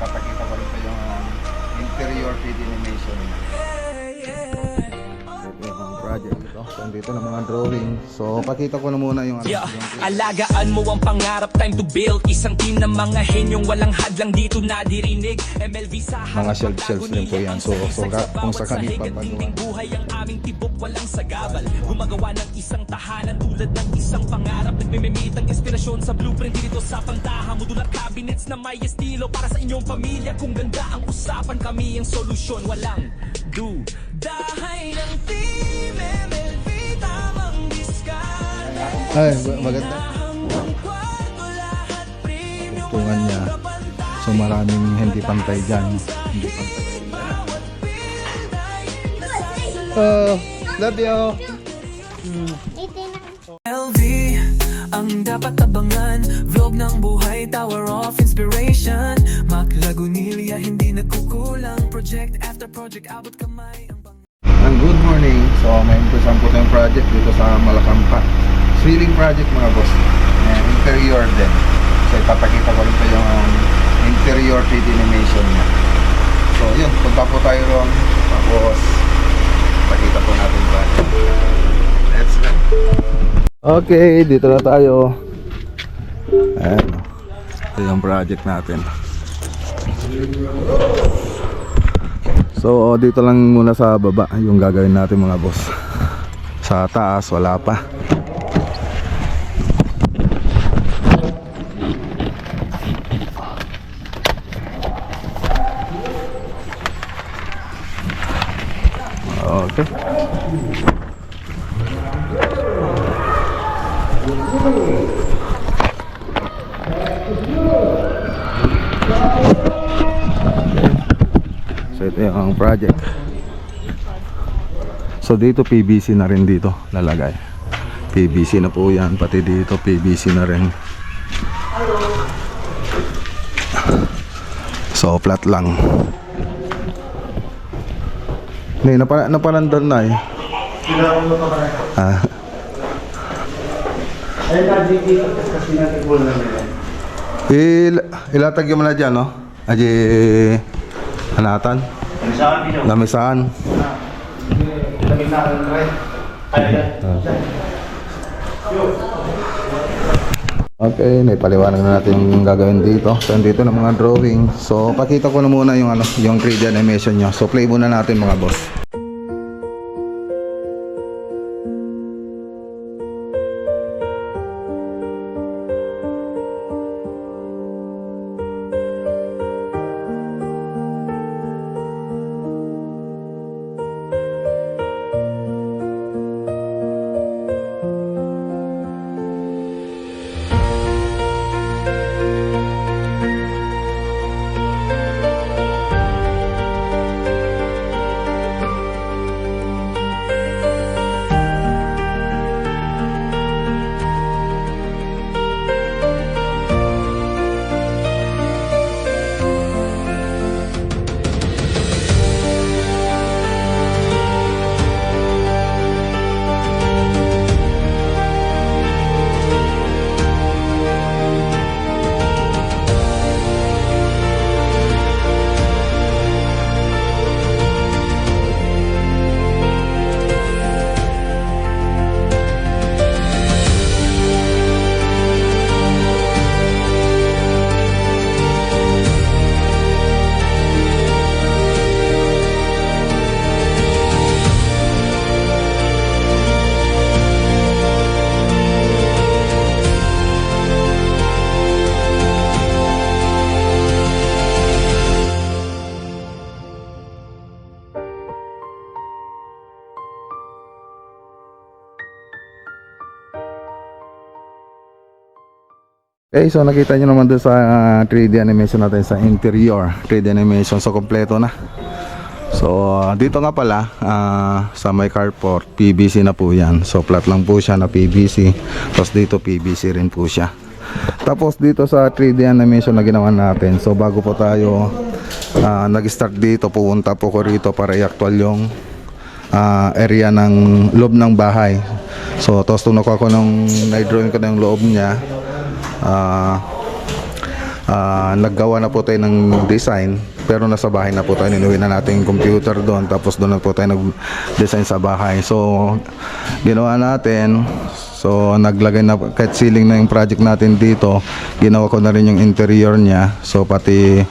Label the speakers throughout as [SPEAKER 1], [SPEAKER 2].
[SPEAKER 1] ipapakita ko rin pa yung interior 3D animation niya. Yung project ito. So, dito na mga drawing. So, pakita ko na muna yung
[SPEAKER 2] alagaan mo ang pangarap, time to build isang team ng mga henyong walang hadlang dito nadirinig. MLB sa
[SPEAKER 1] mga shelf rin po yan. So kung sakali
[SPEAKER 2] pagpagawa buhay ang aming tibok, walang sagabal. Gumagawa ng isang tahanan tulad ng isang pangarap. Nagmimimit ang inspirasyon sa blueprint dito sa pantahan. Modular cabinets na may estilo para sa inyong pamilya. Kung ganda ang usapan, kami ang solusyon. Walang dahay ng team MLB, tamang diskarte.
[SPEAKER 1] Ay, maganda. Tungan niya. So maraming hindi pantay dyan. Hindi pantay. Love you.
[SPEAKER 2] LV, ang dapat abangan. Vlog ng buhay, tower of inspiration. Maklagunilya, hindi nagkukulang. Project after project, abot kamay.
[SPEAKER 1] And good morning. So may umpisan po tayong project dito sa Malacampa. Ceiling project mga boss. Interior din. So ipapakita ko rin pa yung interior 3D animation niya. So yun, punta po tayo ron. Tapos pakita po natin ba. Let's go. Okay, dito na tayo. Ayan. Ito yung project natin. So dito lang muna sa baba yung gagawin natin mga boss. Sa taas wala pa. Okay. So ito yung project. So dito PVC na rin dito lalagay. PVC na po yan, pati dito PVC na rin. So flat lang. Hindi, napalandan na eh. Ilatag yung na dyan, no? Aji hanatan? Lamisaan. Okay, naipaliwanag na natin yung gagawin dito. So, dito na mga drawing. So, pakita ko na muna yung yung 3D animation nyo. So, play muna natin mga boss. Okay, so nakita nyo naman doon sa 3D animation natin sa interior 3D animation, so kompleto na. So dito nga pala sa may carport PVC na po yan. So flat lang po siya na PVC. Tapos dito PVC rin po siya. Tapos dito sa 3D animation na ginawa natin, so bago po tayo nag-start dito, pupunta po ko rito para i-actual yung area ng loob ng bahay. So tapos tunok ako nung na-drawing ko na yung loob niya. naggawa na po tayo ng design, pero nasa bahay na po tayo, ninuwi na natin yung computer doon, tapos doon na po tayo nag-design sa bahay. So ginawa natin, so naglagay na kahit ceiling na yung project natin dito, ginawa ko na rin yung interior niya, so pati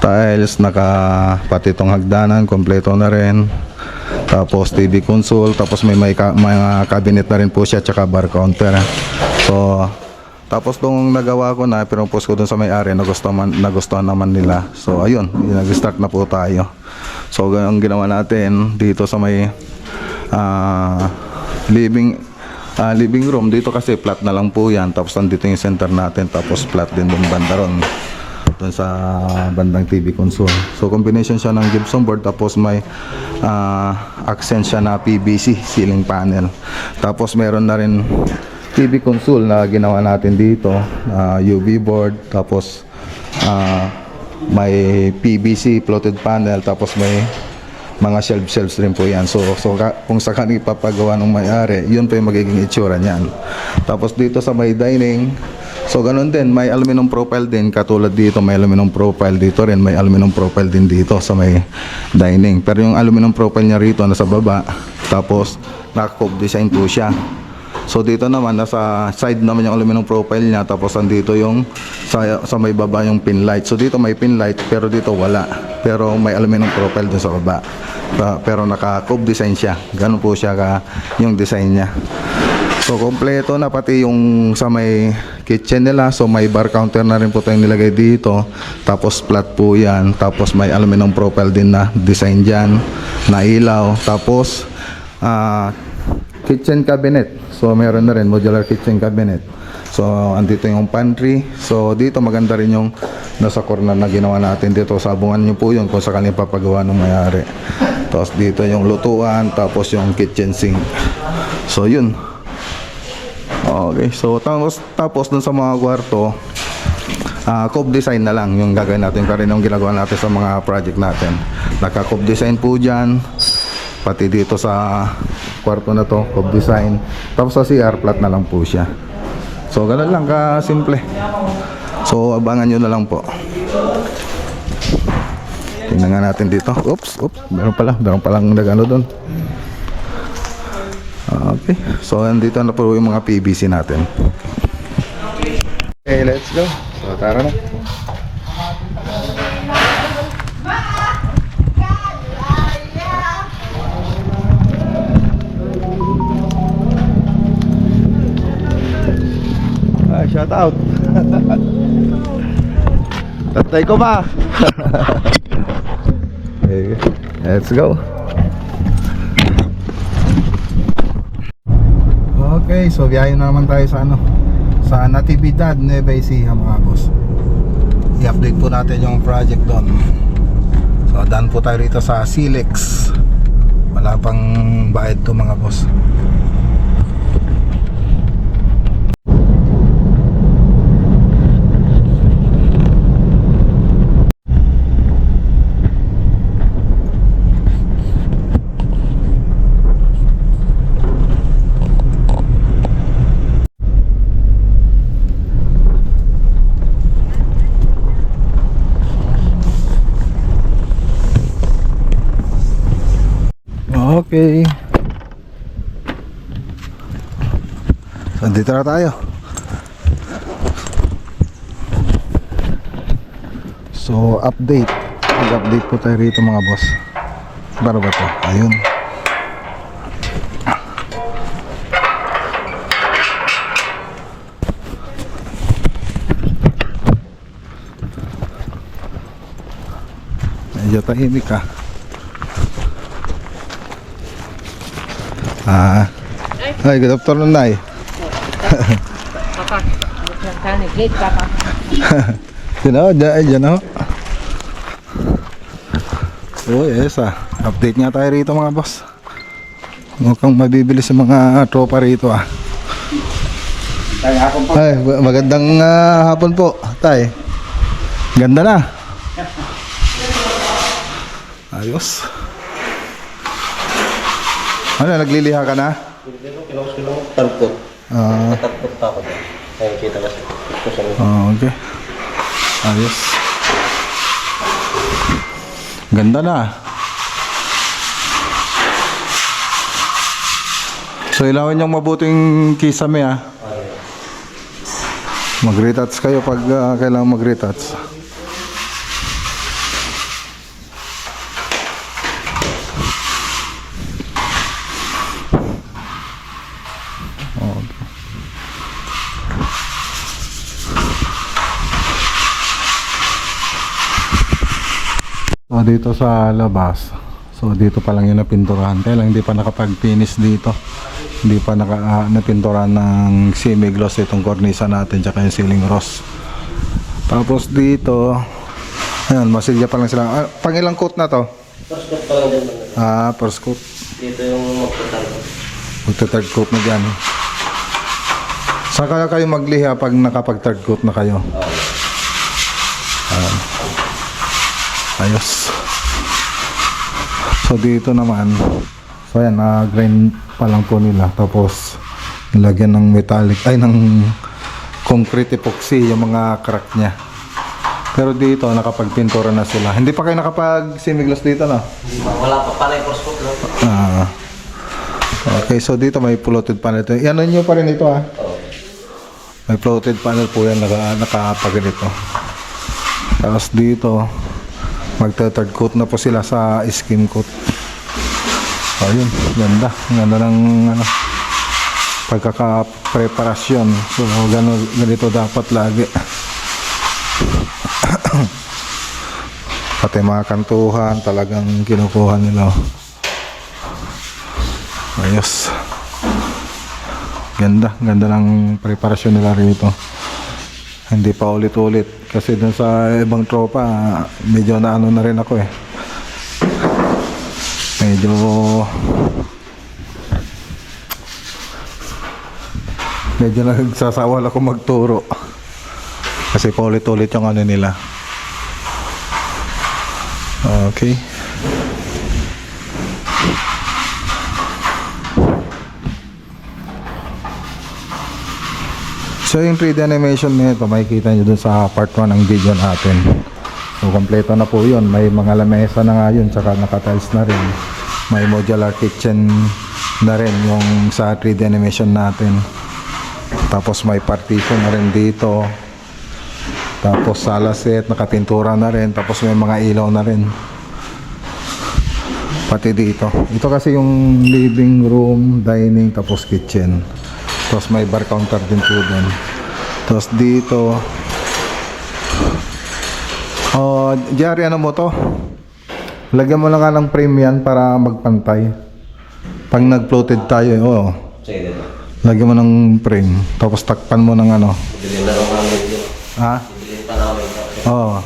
[SPEAKER 1] tiles, pati itong hagdanan kompleto na rin, tapos TV console, tapos may mga cabinet na rin po siya, tsaka bar counter. So tapos nung nagawa ko na, pinupost ko dun sa may-ari, nagustuhan naman nila. So ayun, nag-start na po tayo. So ang ginawa natin dito sa may living room dito, kasi flat na lang po yan, tapos nandito yung center natin, tapos flat din dun banda ron, dun sa bandang TV console. So combination siya ng gypsum board, tapos may accent siya na PVC ceiling panel. Tapos meron na rin TV console na ginawa natin dito, UV board, tapos may PVC floated panel, tapos may mga shelves rin po yan. So kung sakaling ipapagawa ng may-ari, yun po yung magiging itsura niyan. Tapos dito sa may dining, so ganun din, may aluminum profile din, katulad dito may aluminum profile, dito rin may aluminum profile din dito sa may dining. Pero yung aluminum profile niya rito nasa baba, tapos naka-cove design po siya. So dito naman, nasa side naman yung aluminum profile niya, tapos andito yung sa may baba yung pin light. So dito may pin light, pero dito wala, pero may aluminum profile dun sa baba, pero naka-cove design siya. Ganun po siya yung design niya. So kompleto na, pati yung sa may kitchen nila, so may bar counter na rin po tayong nilagay dito, tapos flat po yan, tapos may aluminum profile din na design dyan, na ilaw, tapos kitchen cabinet. So meron na rin modular kitchen cabinet. So andito yung pantry. So dito maganda rin yung nasa corner na ginawa natin dito. Sabungan nyo po yun kung sakaling papagawa ng may-ari. Tapos dito yung lutuan, tapos yung kitchen sink. So yun. Okay, so tapos dun sa mga kwarto, cove design na lang yung gagawin natin, pa rin yung ginagawa natin sa mga project natin. Naka-cove design po dyan, pati dito sa kwarto na to, cove design. Tapos sa CR, flat na lang po siya. So ganun lang ka-simple. So abangan nyo na lang po. Tingnan nga natin dito. Oops, meron palang nagano doon. Okay, so andito na po yung mga PVC natin. Okay, let's go. So tara na. Shout out. Tatay ko ba? Okay, let's go. Okay, so biyahe na naman tayo sa sa Natividad, Nueva Ecija mga boss. I-update po natin yung project doon. So daan po tayo rito sa Silex. Wala pang bayad to mga boss. Okay. So dito na tayo. So update. Mag-update po tayo rito mga boss. Para ba to? Ayun. Medyo tahimik ka. Ay, good afternoon, Nay.
[SPEAKER 3] Papa, sana gate papa.
[SPEAKER 1] Sino? Diyan ho. Oh yes update nga tayo rito mga boss. Mukhang mabibili sa mga tropa rito Ay, magandang hapon po, Tay. Ganda na. Ayos. Ano, nagliliha ka na?
[SPEAKER 4] Tarpot. Tarpot pa ako. Ay, kita kasi.
[SPEAKER 1] Okay. Ayos. Ganda na. So ilawin yung mabuting kisame ah. Mag-retouch kayo pag kailangan mag-retouch. So dito sa labas, so dito pa lang yung napinturahan, kaya lang hindi pa nakapag-finish dito, hindi pa napinturahan ng semi-gloss itong cornisa natin tsaka yung ceiling rose. Tapos dito, ayan, masilya pa lang sila. Pang ilang coat na to?
[SPEAKER 4] First coat pa lang dyan.
[SPEAKER 1] First coat.
[SPEAKER 4] Dito yung magta-third coat.
[SPEAKER 1] Magta-third coat na dyan. Saan kaya kayo magliha pag nakapag-third coat na kayo? Ayos. So dito naman, so ayan, grind pa lang po nila, tapos nilagyan ng metallic, ay ng concrete epoxy yung mga crack niya. Pero dito nakapagpintura na sila. Hindi pa kayo nakapag semi-gloss dito, no?
[SPEAKER 4] Wala pa pala yung first coat lang.
[SPEAKER 1] Okay, so dito may floated panel. Yan nyo pa rin ito ha. May floated panel po yan, nakapaganito. Tapos dito magta-third coat na po sila sa skim coat. Ayun, ganda. Ganda ng pagkaka-preparasyon. So ganito dapat lagi. Pati mga kantuhan talagang kinukuha nila. Ayos. Ganda ng preparasyon nila rito. Hindi pa ulit-ulit kasi dun sa ibang tropa medyo naano na rin ako eh. Medyo nagsasawal ako magturo kasi paulit-ulit yung ano nila. Okay. So yung 3D animation nito makikita nyo dun sa part 1 ng video natin. So kompleto na po yun. May mga lamesa na nga yun, tsaka naka-tiles na rin. May modular kitchen na rin yung sa 3D animation natin. Tapos may partition na rin dito. Tapos sala set, nakapintura na rin. Tapos may mga ilaw na rin. Pati dito. Ito kasi yung living room, dining, tapos kitchen. Tapos may bar counter din po din. Tapos dito, Jerry, ano mo to? Lagyan mo lang nga ng frame yan para magpantay. Pag nag-floated tayo,
[SPEAKER 4] Sige dito.
[SPEAKER 1] lagyan mo ng frame. Tapos takpan mo ng ano.
[SPEAKER 4] Bilhin na lang namin dito.
[SPEAKER 1] Ha?
[SPEAKER 4] Bilhin pa namin ito.
[SPEAKER 1] Oo.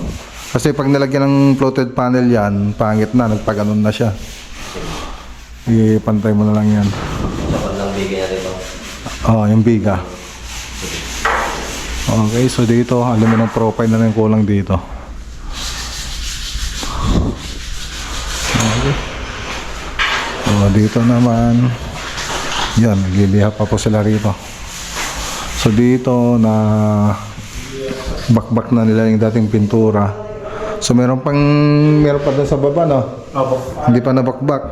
[SPEAKER 1] Kasi pag nilagyan ng floated panel yan, pangit na, nagpaganon na siya. Ipantay mo na lang yan.
[SPEAKER 4] Dapat lang bigyan niya dito.
[SPEAKER 1] Yung biga. Okay, so dito, aluminum profile na lang kulang dito. Okay. So dito naman, yan, nagliliha pa po sila rito. So dito na bakbak na nila yung dating pintura. So meron pa doon sa baba, no?
[SPEAKER 4] Opo.
[SPEAKER 1] Hindi pa nabakbak.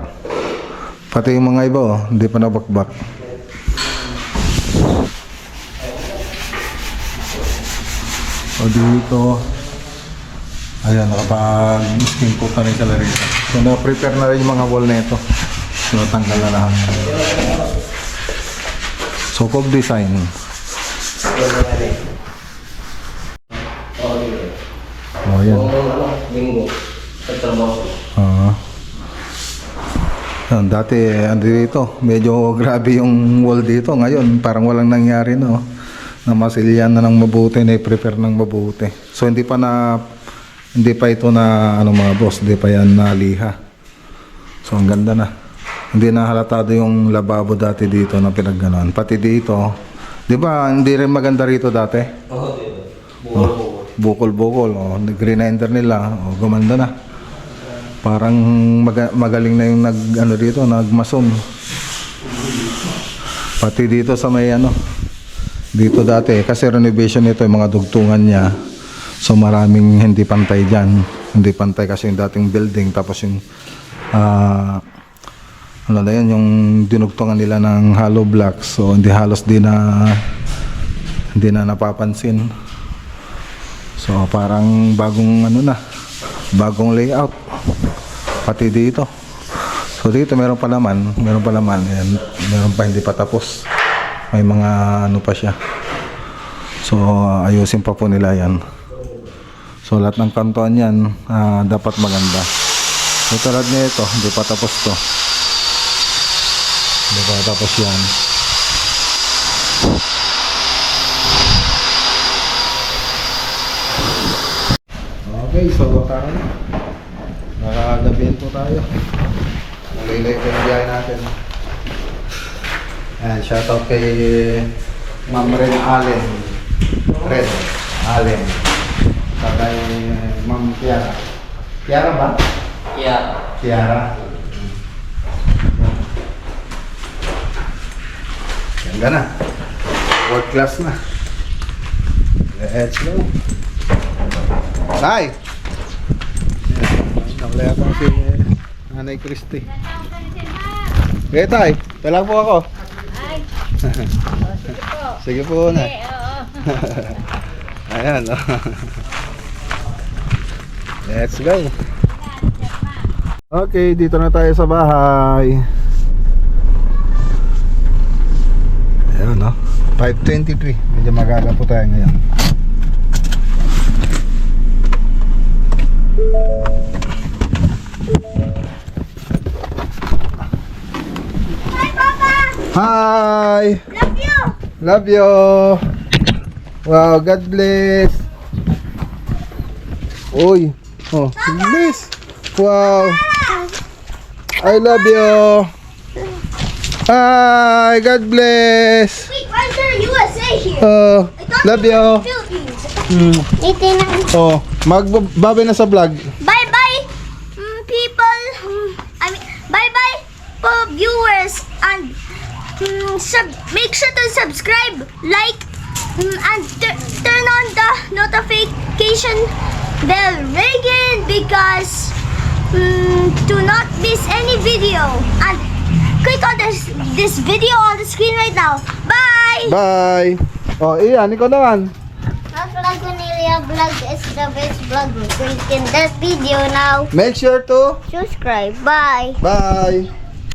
[SPEAKER 1] Pati yung mga iba, hindi pa nabakbak. O dito, ayan, nakapag-skin coat na rin sila rito. So na-prepare na rin yung mga wall na ito. So tanggal na lahat. So Cove Design. O yan.
[SPEAKER 4] Bingo. Pagtrabaho.
[SPEAKER 1] Dati dito, medyo grabe yung wall dito. Ngayon, parang walang nangyari, no? Na masilyan na ng mabuti, na-prepare ng mabuti. So hindi pa ito na mga boss, hindi pa yan naliha. So ang ganda na. Hindi na halatado yung lababo dati dito na pinagganon. Pati dito, di ba hindi rin maganda rito dati?
[SPEAKER 4] Oo, dito.
[SPEAKER 1] Bukol-bukol, nag-grinder nila, gumanda na. Parang magaling na yung nagmason. Pati dito sa may dito dati, kasi renovation nito, yung mga dugtungan niya. So maraming hindi pantay dyan. Hindi pantay kasi yung dating building, tapos yung ano na yun, yung dinugtungan nila ng hollow blocks. So hindi na napapansin. So parang bagong layout pati dito. So dito meron pa laman. Ayan, meron pa hindi pa tapos. May mga ano pa siya. So ayusin pa po nila yan. So lahat ng kantuan yan dapat maganda. So tulad nito, hindi pa tapos to. Hindi pa tapos yan. Okay, so tayo na. Nakagabihan po tayo. Nalaylay ko yung biyahe natin. Ayan, shoutout kay Ma'am Ren Allen. Ren Allen. Saka kay Ma'am Kiara. Kiara ba?
[SPEAKER 4] Yeah.
[SPEAKER 1] Kiara. Ganda na. World class na. Let's go. Tay! Nakalaya ko si Nanay Christy. Okay, Tay. Talag po ako.
[SPEAKER 3] Ay.
[SPEAKER 1] Sige po na.
[SPEAKER 3] Oo.
[SPEAKER 1] Ayan. Oh. Let's go. Okay, dito na tayo sa bahay. Ayan, no? 5:23. Medyo magaga po tayo ngayon.
[SPEAKER 5] Hi, Papa!
[SPEAKER 1] Hi!
[SPEAKER 5] Love you!
[SPEAKER 1] Love you! Wow, God bless! Uy! Oh, bless! Wow! I love you! Hi! God bless!
[SPEAKER 5] Wait, why is there a USA here? I thought
[SPEAKER 1] Love
[SPEAKER 5] it was
[SPEAKER 1] you!
[SPEAKER 5] the Philippines.
[SPEAKER 1] Oh, magbabay na sa vlog.
[SPEAKER 5] Bye-bye, people. I mean, bye-bye, viewers. And make sure to subscribe, like, and turn on the notification bell ringing because to not miss any video. And click on this video on the screen right now. Bye!
[SPEAKER 1] Bye! Oh, Ian, ikaw naman.
[SPEAKER 5] Vlog Cornelia Vlog is the best vlog. Click in that video now.
[SPEAKER 1] Make sure to
[SPEAKER 5] Subscribe. Bye.
[SPEAKER 1] bye!